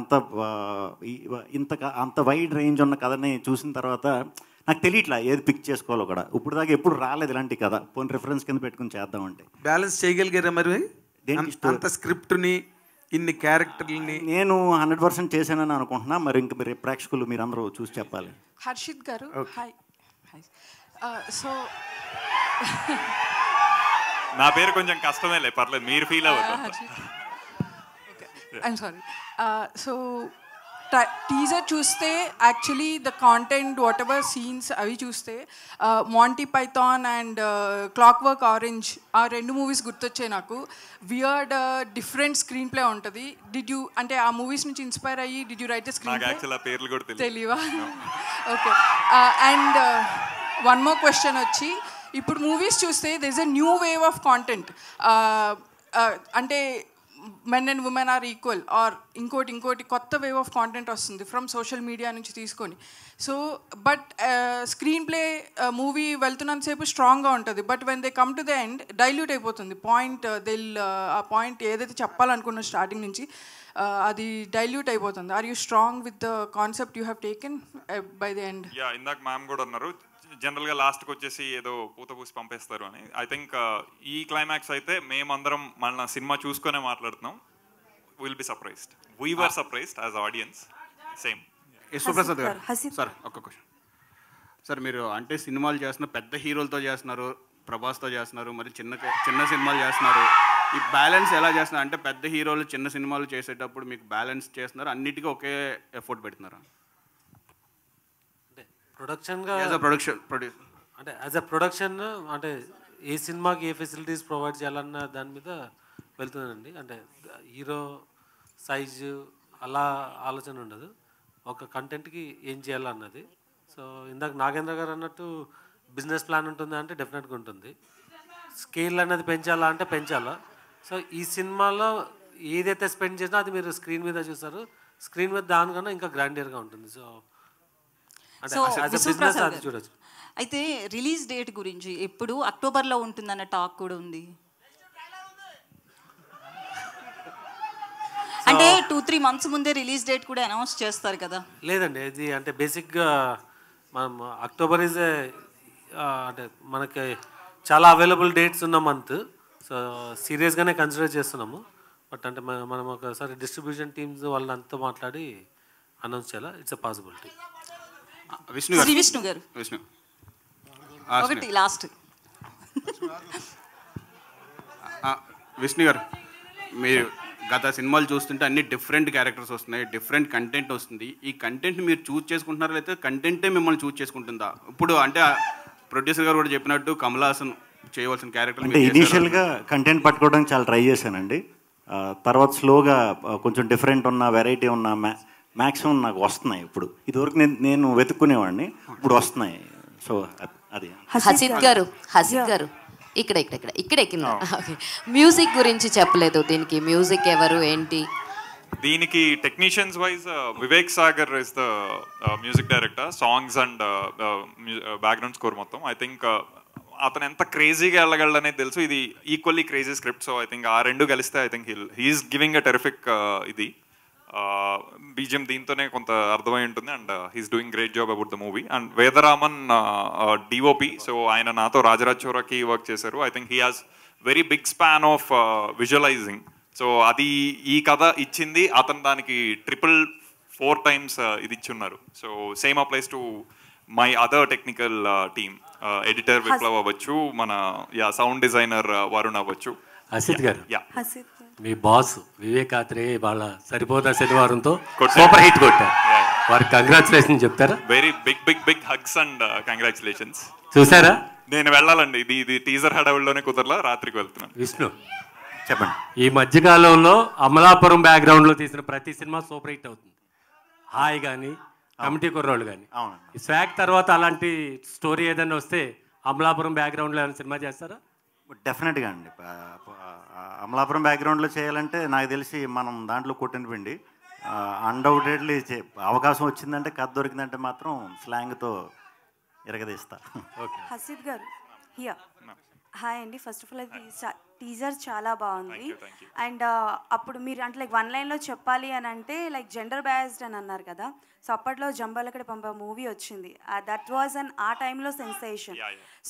అంత వైడ్ రేంజ్ ఉన్న కథని చూసిన తర్వాత నాకు తెలియట్లా ఏది పిక్ చేసుకోవాలో కూడా. ఇప్పుడు దాకా ఎప్పుడు రాలేదు ఇలాంటి కథ. పోనీ రిఫరెన్స్ కింద పెట్టుకుని చేద్దామంటే బ్యాలెన్స్ చేయగలిగారా మరి అంత స్క్రిప్ట్ని, ఇన్ని క్యారెక్టర్ని? నేను 100% చేశానని అనుకుంటున్నా. మరి ఇంక మీరు ప్రేక్షకులు మీరు అందరూ చూసి చెప్పాలి. హర్షిత్ గారు, హాయ్. సో నా పేరు కొంచెం కష్టమేలే, పర్లేదు, మీరు ఫీల్ అవ్వదు. I'm sorry. సో టీజర్ చూస్తే actually the content whatever scenes అవి చూస్తే Monty Python and clockwork orange ఆ 2 మూవీస్ గుర్తొచ్చాయి నాకు. వియర్డ్ డిఫరెంట్ స్క్రీన్ ప్లే ఉంటుంది. డిడ్ యూ అంటే ఆ మూవీస్ నుంచి ఇన్స్పైర్ అయ్యి did you write the screenplay? తెలియవా? Okay. And one more question వచ్చి, ఇప్పుడు మూవీస్ చూస్తే there is a new wave of content. అంటే men and women are equal are ఇంకోటి కొత్త వేవ్ ఆఫ్ కాంటెంట్ వస్తుంది ఫ్రమ్ సోషల్ మీడియా నుంచి తీసుకొని. So but screenplay movie వెళ్తున్నంతసేపు స్ట్రాంగ్గా ఉంటుంది, but when they come to the end dilute అయిపోతుంది పాయింట్. ఆ పాయింట్ ఏదైతే చెప్పాలనుకున్న స్టార్టింగ్ నుంచి అది డైల్యూట్ అయిపోతుంది. Are you strong with the concept you have taken by the end? ఇందాక మ్యామ్ కూడా అన్నారు జనరల్గా లాస్ట్కి వచ్చేసి ఏదో పూత పూసి పంపేస్తారు అని. ఐ థింక్ ఈ క్లైమాక్స్ అయితే మేమందరం మన సినిమా చూసుకునే మాట్లాడుతున్నాం. Will be surprised. We were surprised as audience. Same. Yashwaprasad గారు సార్, ఒక్క క్వశ్చన్ సార్. మీరు అంటే సినిమాలు చేస్తున్నారు, పెద్ద హీరోలతో చేస్తున్నారు, ప్రభాస్తో చేస్తున్నారు, మరి చిన్న సినిమాలు చేస్తున్నారు. ఈ బ్యాలెన్స్ ఎలా చేస్తున్నారు? అంటే పెద్ద హీరోలు చిన్న సినిమాలు చేసేటప్పుడు మీకు బ్యాలెన్స్ చేస్తున్నారు, అన్నిటికీ ఒకే ఎఫర్ట్ పెడుతున్నారా? ప్రొడక్షన్గా అంటే యాజ్ అ ప్రొడక్షన్ అంటే ఏ సినిమాకి ఏ ఫెసిలిటీస్ ప్రొవైడ్ చేయాలన్న దాని మీద వెళ్తుందండి. అంటే హీరో సైజు అలా ఆలోచన ఉండదు. ఒక కంటెంట్కి ఏం చేయాలన్నది. సో ఇందాక నాగేంద్ర గారు అన్నట్టు బిజినెస్ ప్లాన్ ఉంటుంది అంటే డెఫినెట్గా ఉంటుంది. స్కేల్ అనేది పెంచాలా అంటే పెంచాలా. సో ఈ సినిమాలో ఏదైతే స్పెండ్ చేసినా అది మీరు స్క్రీన్ మీద చూస్తారు. స్క్రీన్ మీద దానికన్నా ఇంకా గ్రాండియర్గా ఉంటుంది. సో అంటే బిజినెస్ అది చూడొచ్చు. అయితే రిలీజ్ డేట్ గురించి ఎప్పుడు అక్టోబర్లో ఉంటుందన్న టాక్ కూడా ఉంది. అంటే 2-3 months ముందే రిలీజ్ డేట్ కూడా అనౌన్స్ చేస్తారు కదా. లేదండి, ఇది అంటే బేసిక్గా మనం అక్టోబర్ ఈజ్ అంటే మనకి చాలా అవైలబుల్ డేట్స్ ఉన్న మంత్. సో సీరియస్గానే కన్సిడర్ చేస్తున్నాము. బట్ అంటే మనం ఒకసారి డిస్ట్రిబ్యూషన్ టీమ్స్ వాళ్ళంతా మాట్లాడి అనౌన్స్ చేయాలా. It's a possibility. విష్ణు గారు ఒకటి లాస్ట్. విష్ణు గారు, మీరు గత సినిమాలు చూస్తుంటే అన్ని డిఫరెంట్ క్యారెక్టర్స్ వస్తున్నాయి, డిఫరెంట్ కంటెంట్ వస్తుంది. ఈ కంటెంట్ మీరు చూస్ చేసుకుంటున్నారా లేకపోతే కంటెంటే మిమ్మల్ని చూస్ చేసుకుంటుందా? ఇప్పుడు అంటే ప్రొడ్యూసర్ గారు కూడా చెప్పినట్టు కమల్ హాసన్ చేయవలసిన క్యారెక్టర్ అంటే ఇనీషియల్గా కంటెంట్ పట్టుకోవడానికి చాలా ట్రై చేశానండి. తర్వాత స్లోగా కొంచెం డిఫరెంట్ ఉన్న వెరైటీ ఉన్న మ్యాక్సిమం నాకు వస్తున్నాయి. ఇప్పుడు ఇదివరకు నేను వెతుక్కునేవాడిని, ఇప్పుడు వస్తున్నాయి. సో అది. హసిద్ గారు ఇక్కడ మ్యూజిక్ గురించి చెప్పలేదు. దీనికి మ్యూజిక్ ఎవరు ఏంటి? దీనికి technicians wise Vivek Sagar is the music director, songs and background score మొత్తం. ఐ థింక్ అతను ఎంత క్రేజీగా వెళ్ళగలడనేది తెలుసు. ఇది equally crazy script. So I think ఆ రెండు కలిస్తే I think he's giving a terrific ఇది బీజిఎం దీంతోనే కొంత అర్థమై ఉంటుంది. And he's doing great job about the movie. And Vedaraman DOP, so ఆయన నాతో రాజరాజ్ చోరాకి వర్క్ చేశారు. I think he has very big span of visualising. So అది ఈ కథ ఇచ్చింది, అతను దానికి 4 times ఇది ఇచ్చున్నారు. So same applies to my other technical team, editor Viplav అవ్వచ్చు, మన సౌండ్ డిజైనర్ వరుణ్ అవ్వచ్చు. హసిద్ గారు, మీ బాస్ వివేక్ ఆత్రేయ వాళ్ళ సరిపోతా శనివారంతో సూపర్ హిట్ కొట్టారు. వారికి కంగ్రాచులేషన్ చెప్తారా? Very big hugs and congratulations. చూసారా? నేను వెళ్ళాలండి, ఇది టీజర్ హడావుల్లోనే కుదరలా, రాత్రికి వెళ్తున్నాను. విష్ణు చెప్పండి. ఈ మధ్యకాలంలో అమలాపురం బ్యాక్గ్రౌండ్లో తీసిన ప్రతి సినిమా సూపర్ హిట్ అవుతుంది. హాయ్ కానీ కమిటీ కుర్రోళ్ళు కానీ. ఈ స్వాగ్ తర్వాత అలాంటి స్టోరీ ఏదైనా వస్తే అమలాపురం బ్యాక్గ్రౌండ్లో ఏమైనా సినిమా చేస్తారా? డెఫినెట్గా అండి. అమలాపురం బ్యాక్గ్రౌండ్లో చేయాలంటే నాకు తెలిసి మనం దాంట్లో కొట్టిన పిండి. అన్డౌటెడ్లీ అవకాశం వచ్చిందంటే, కథ దొరికిందంటే మాత్రం స్లాంగ్తో ఎరగదీస్తా. హసిద్ గారు హాయ్ అండి. ఫస్ట్ ఆఫ్ ఆల్ అది టీజర్ చాలా బాగుంది. అండ్ అప్పుడు మీరు అంటే లైక్ 1 lineలో చెప్పాలి అని అంటే లైక్ జెండర్ బయాస్డ్ అని అన్నారు కదా. సో అప్పట్లో జంబాలకడ పంప మూవీ వచ్చింది, దట్ వాజ్ ఆ టైంలో సెన్సేషన్.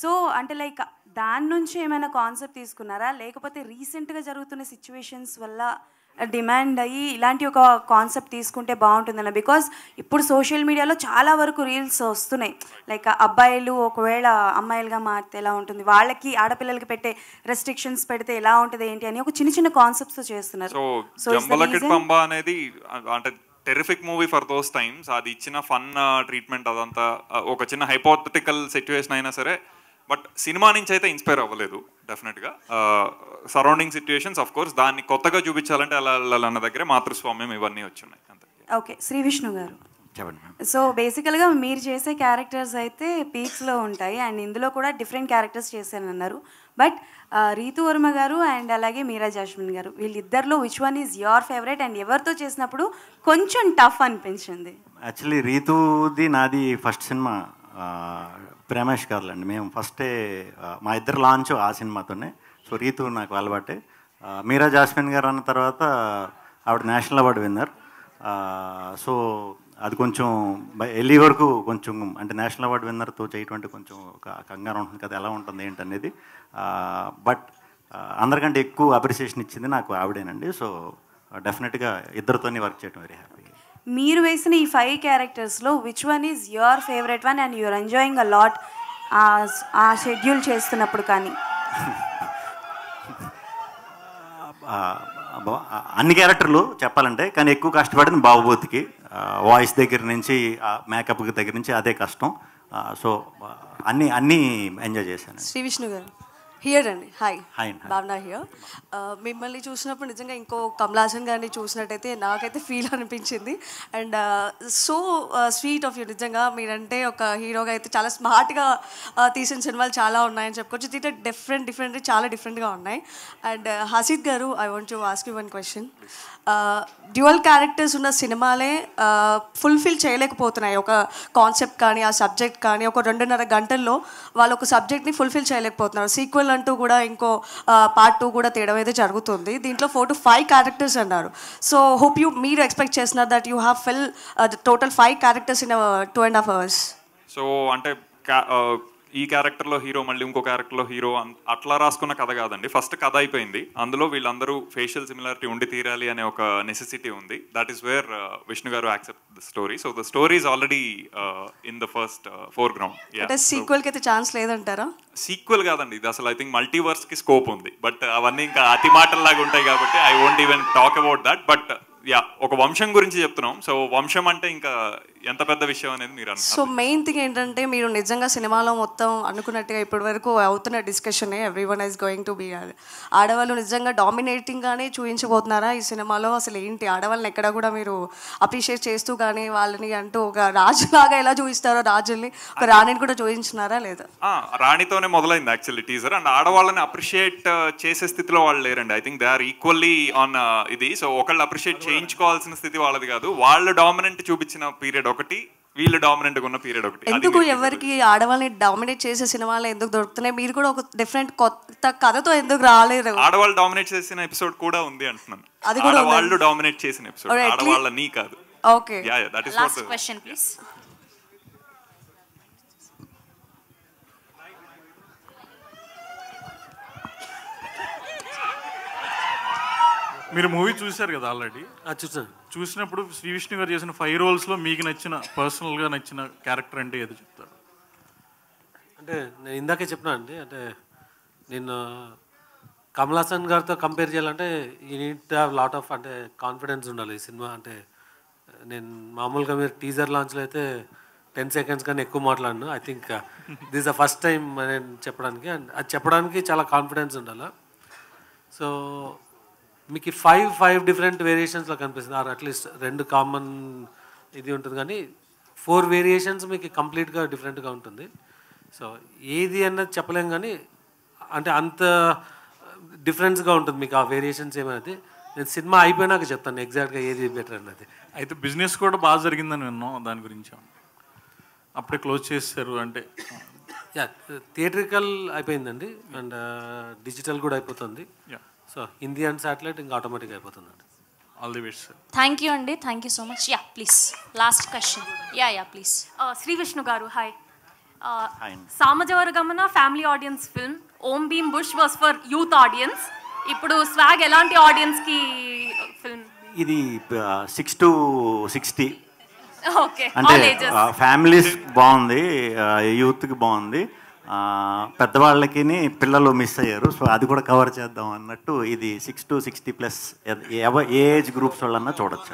సో అంటే లైక్ దాని నుంచి ఏమైనా కాన్సెప్ట్ తీసుకున్నారా, లేకపోతే రీసెంట్గా జరుగుతున్న సిచ్యువేషన్స్ వల్ల డిమాండ్ అయ్యి ఇలాంటి ఒక కాన్సెప్ట్ తీసుకుంటే బాగుంటుందన్న? బికాస్ ఇప్పుడు సోషల్ మీడియాలో చాలా వరకు రీల్స్ వస్తున్నాయి, లైక్ అబ్బాయిలు ఒకవేళ అమ్మాయిలుగా మారితే ఎలా ఉంటుంది, వాళ్ళకి ఆడపిల్లలకి పెట్టే రెస్ట్రిక్షన్స్ పెడితే ఎలా ఉంటుంది ఏంటి అని ఒక చిన్న కాన్సెప్ట్స్ చేస్తున్నారు. సో జంబలకడ్ పంబ అనేది అంటే terrific movie for those times. అది ఇచ్చిన ఫన్ ట్రీట్మెంట్ అదంతా ఒక చిన్న హైపోథెటికల్ సిచ్యువేషన్ అయినా సరే, బట్ సినిమా నుంచి అయితే ఇన్స్పైర్ అవ్వలేదు డెఫినెట్గా. సరౌండింగ్ సిచ్యువేషన్స్ ఆఫ్ కోర్స్ దాన్ని కొత్తగా చూపించాలంటే అలా అన్న దగ్గరే మాతృస్వామ్యం ఇవన్నీ వచ్చున్నాయి. ఓకే, శ్రీ విష్ణు గారు సో బేసికల్గా మీరు చేసే క్యారెక్టర్స్ అయితే పీక్స్లో ఉంటాయి, అండ్ ఇందులో కూడా డిఫరెంట్ క్యారెక్టర్స్ చేశానన్నారు. బట్ రీతు వర్మ గారు అండ్ అలాగే మీరా జాస్మిన్ గారు, వీళ్ళిద్దరిలో which one is your favourite and ఎవరితో చేసినప్పుడు కొంచెం టఫ్ అనిపించింది? యాక్చువల్లీ రీతుది నాది ఫస్ట్ సినిమా ప్రేమేష్ కాదులండి. మేము ఫస్టే మా ఇద్దరు లాంచ్ ఆ సినిమాతోనే. సో రీతు నాకు అలవాటే. మీరా జాస్మిన్ గారు అన్న తర్వాత ఆవిడ నేషనల్ అవార్డు విన్నర్. సో అది కొంచెం వెళ్ళి వరకు కొంచెం అంటే నేషనల్ అవార్డు విన్నర్తో చేయటం అంటే కొంచెం ఒక కంగారు ఉంటుంది కదా, ఎలా ఉంటుంది ఏంటనేది. బట్ అందరికంటే ఎక్కువ అప్రిసియేషన్ ఇచ్చింది నాకు ఆవిడేనండి. సో డెఫినెట్గా ఇద్దరితోనే వర్క్ చేయడం వెరీ హ్యాపీ. మీరు వేసిన ఈ 5 క్యారెక్టర్స్లో which one is your favourite one and you are enjoying a lot ఆ షెడ్యూల్ చేస్తున్నప్పుడు? కానీ అన్ని క్యారెక్టర్లు చెప్పాలంటే, కానీ ఎక్కువ కష్టపడింది బాబుబోతికి. వాయిస్ దగ్గర నుంచి మేకప్ దగ్గర నుంచి అదే కష్టం. సో అన్నీ ఎంజాయ్ చేశాను. శ్రీ విష్ణు గారు హియర్ అండి హాయ్ హాయ్ భావన హియర్. మిమ్మల్ని చూసినప్పుడు నిజంగా ఇంకో కమల్ హాసన్ గారిని చూసినట్టయితే నాకైతే ఫీల్ అనిపించింది. And so sweet of you. నిజంగా మీరంటే ఒక హీరోగా అయితే చాలా స్మార్ట్గా తీసిన సినిమాలు చాలా ఉన్నాయని చెప్పుకోవచ్చు. దీంట్లో డిఫరెంట్ చాలా డిఫరెంట్గా ఉన్నాయి. అండ్ హసీద్ గారు, I want to ask you one question. Dual characters ఉన్న సినిమాలే ఫుల్ఫిల్ చేయలేకపోతున్నాయి. ఒక కాన్సెప్ట్ కానీ ఆ సబ్జెక్ట్ కానీ ఒక 2.5 గంటల్లో వాళ్ళు ఒక సబ్జెక్ట్ని ఫుల్ఫిల్ చేయలేకపోతున్నారు. సీక్వెల్ అంటూ కూడా ఇంకో పార్ట్ 2 కూడా తీయడం అయితే జరుగుతుంది. దీంట్లో 4 to 5 క్యారెక్టర్స్ అన్నారు. సో హోప్ మీరు ఎక్స్పెక్ట్ చేస్తున్నారు that you have fill total 5 characters in 2.5 hours. So అంటే ఈ క్యారెక్టర్లో హీరో మళ్ళీ ఇంకో క్యారెక్టర్లో హీరో అట్లా రాసుకున్న కథ కాదండి. ఫస్ట్ కథ అయిపోయింది, అందులో వీళ్ళందరూ ఫేషియల్ సిమిలారిటీ ఉండి తీరాలి అనే ఒక నెసెసిటీ ఉంది. దట్ ఈస్ వేర్ విష్ణు గారు accept the story. So the story is already in the first foreground. అంటే సీక్వెల్కి అయితే ఛాన్స్ లేదంటారా? సీక్వెల్ కాదండి ఇది, అసలు ఐ థింక్ మల్టీవర్స్కి స్కోప్ ఉంది. బట్ అవన్నీ ఇంకా అతి మాటల్లాగా ఉంటాయి కాబట్టి I won't even talk about that. But yeah, ఒక వంశం గురించి చెప్తున్నాం. సో వంశం అంటే ఇంకా ఎంత పెద్ద విషయం అనేది మీరు అన్నారు. సో మెయిన్ థింగ్ ఏంటంటే మీరు నిజంగా సినిమాలో మొత్తం అనుకున్నట్టుగా ఇప్పటి వరకు అవుతున్న discussion every one is going to be ఆడవాళ్ళు నిజంగా డామినేటింగ్గానే చూపించబోతున్నారా ఈ సినిమాలో? అసలు ఏంటి ఆడవాళ్ళని ఎక్కడ కూడా మీరు అప్రిషియేట్ చేస్తూ కానీ వాళ్ళని అంటూ ఒక రాజులాగా ఎలా చూపిస్తారో రాజుల్ని ఒక రాణిని కూడా చూపించినారా లేదా? రాణితోనే మొదలైంది యాక్చువల్లీ టీజర్. అండ్ ఆడవాళ్ళని అప్రిషియేట్ చేసే స్థితిలో వాళ్ళు లేరండి. I think they are equally on ఇది. సో ఒకళ్ళు అప్రిషియేట్ చేయించుకోవాల్సిన స్థితి వాళ్ళది కాదు. వాళ్ళు డామినెంట్ చూపించిన పీరియడ్ ఒకటి, వీళ్ళు డామినెంట్ ఉన్న పీరియడ్ ఒకటి. ఎందుకు ఎవరికి ఆడవాళ్ళని డామినేట్ చేసే సినిమాలు ఎందుకు దొరుకుతున్నాయి? మీరు కూడా ఒక డిఫరెంట్ కొత్త కథతో ఎందుకు రాలేరు? ఆడవాళ్ళు డామినేట్ చేసిన ఎపిసోడ్ కూడా ఉంది అంటున్నాను. అది కూడా ఆడవాళ్ళు డామినేట్ చేసిన ఎపిసోడ్, ఆడవాళ్ళని కాదు. Okay, that is last question please. మీరు మూవీ చూశారు కదా ఆల్రెడీ? చూసాను. చూసినప్పుడు శ్రీ విష్ణు గారు చేసిన 5 రోల్స్లో మీకు నచ్చిన పర్సనల్గా నచ్చిన క్యారెక్టర్ అంటే ఏదో చెప్తారు? అంటే నేను ఇందాకే చెప్పినా అండి, అంటే నేను కమల్ హాసన్ గారితో కంపేర్ చేయాలంటే ఈ need to have lot of అంటే కాన్ఫిడెన్స్ ఉండాలి ఈ సినిమా. అంటే నేను మామూలుగా మీరు టీజర్ లాంచ్లో అయితే 10 seconds కానీ ఎక్కువ మాట్లాడను. I think this the first time నేను చెప్పడానికి, అండ్ అది చెప్పడానికి చాలా కాన్ఫిడెన్స్ ఉండాలి. సో మీకు 5 డిఫరెంట్ వేరియేషన్స్లో కనిపిస్తుంది, ఆర్ అట్లీస్ట్ 2 కామన్ ఇది ఉంటుంది, కానీ 4 వేరియేషన్స్ మీకు కంప్లీట్గా డిఫరెంట్గా ఉంటుంది. సో ఏది అన్నది చెప్పలేం, కానీ అంటే అంత డిఫరెన్స్గా ఉంటుంది మీకు ఆ వేరియేషన్స్ ఏమైనా. నేను సినిమా అయిపోయినాక చెప్తాను ఎగ్జాక్ట్గా ఏది బెటర్ అన్నది. అయితే బిజినెస్ కూడా బాగా జరిగిందని విన్నాం, దాని గురించి అప్పుడే క్లోజ్ చేశారు అంటే? యా, థియేట్రికల్ అయిపోయిందండి, అండ్ డిజిటల్ కూడా అయిపోతుంది. సో హిందీ అండ్ శాటిలైట్ ఇంకా ఆటోమేటిక్ అయిపోతుందండి. All the best sir. Thank you అండి, thank you so much. Yeah please last question. Yeah please. Shri Vishnu గారు hi. Samajavaragamana family audience film, Om Bheem Bush was for youth audience. ఇప్పుడు Swag ఎలాంటి ఆడియన్స్కి film? ఇది 6 to 60 ఓకే, అంటే families బాగుంది, యూత్కి బాగుంది, పెద్దవాళ్ళకి పిల్లలు మిస్ అయ్యారు. సో అది కూడా కవర్ చేద్దాం అన్నట్టు ఇది 6 to 60+ ఏ ఏజ్ గ్రూప్స్ వాళ్ళన్నా చూడొచ్చు.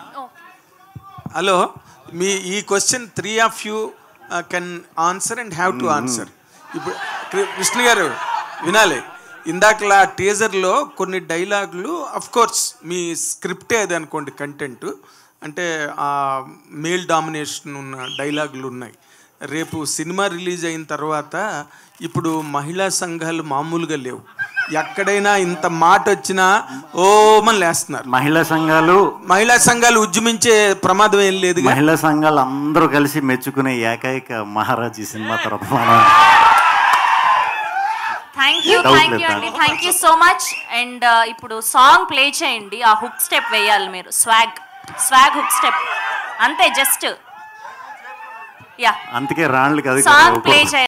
హలో, మీ ఈ question 3 of you can answer and have to answer. ఇప్పుడు విష్ణు గారు వినాలి, ఇందాకలా టీజర్లో కొన్ని డైలాగులు కోర్స్ మీ స్క్రిప్టే అది అనుకోండి, కంటెంట్ అంటే మేల్ డామినేషన్ ఉన్న డైలాగులు ఉన్నాయి. రేపు సినిమా రిలీజ్ అయిన తర్వాత ఇప్పుడు మహిళా సంఘాలు మామూలుగా లేవు, ఎక్కడైనా ఇంత మాట వచ్చినా ఓమని లేస్తున్నారు. మహిళా సంఘాలు ఉద్యమించే ప్రమాదం ఏం లేదు. మహిళా సంఘాలు అందరూ కలిసి మెచ్చుకునే ఏకైక మహారాజ్ ఈ సినిమా తర్వాత. థ్యాంక్ యూ అండి, thank you so much. And ఇప్పుడు సాంగ్ ప్లే చేయండి, ఆ హుక్ స్టెప్ వేయాలి మీరు, స్వాగ్ హుక్ స్టెప్ అంతే, జస్ట్ యా అందుకే రాణులకి సాంగ్ ప్లే చేయాలి.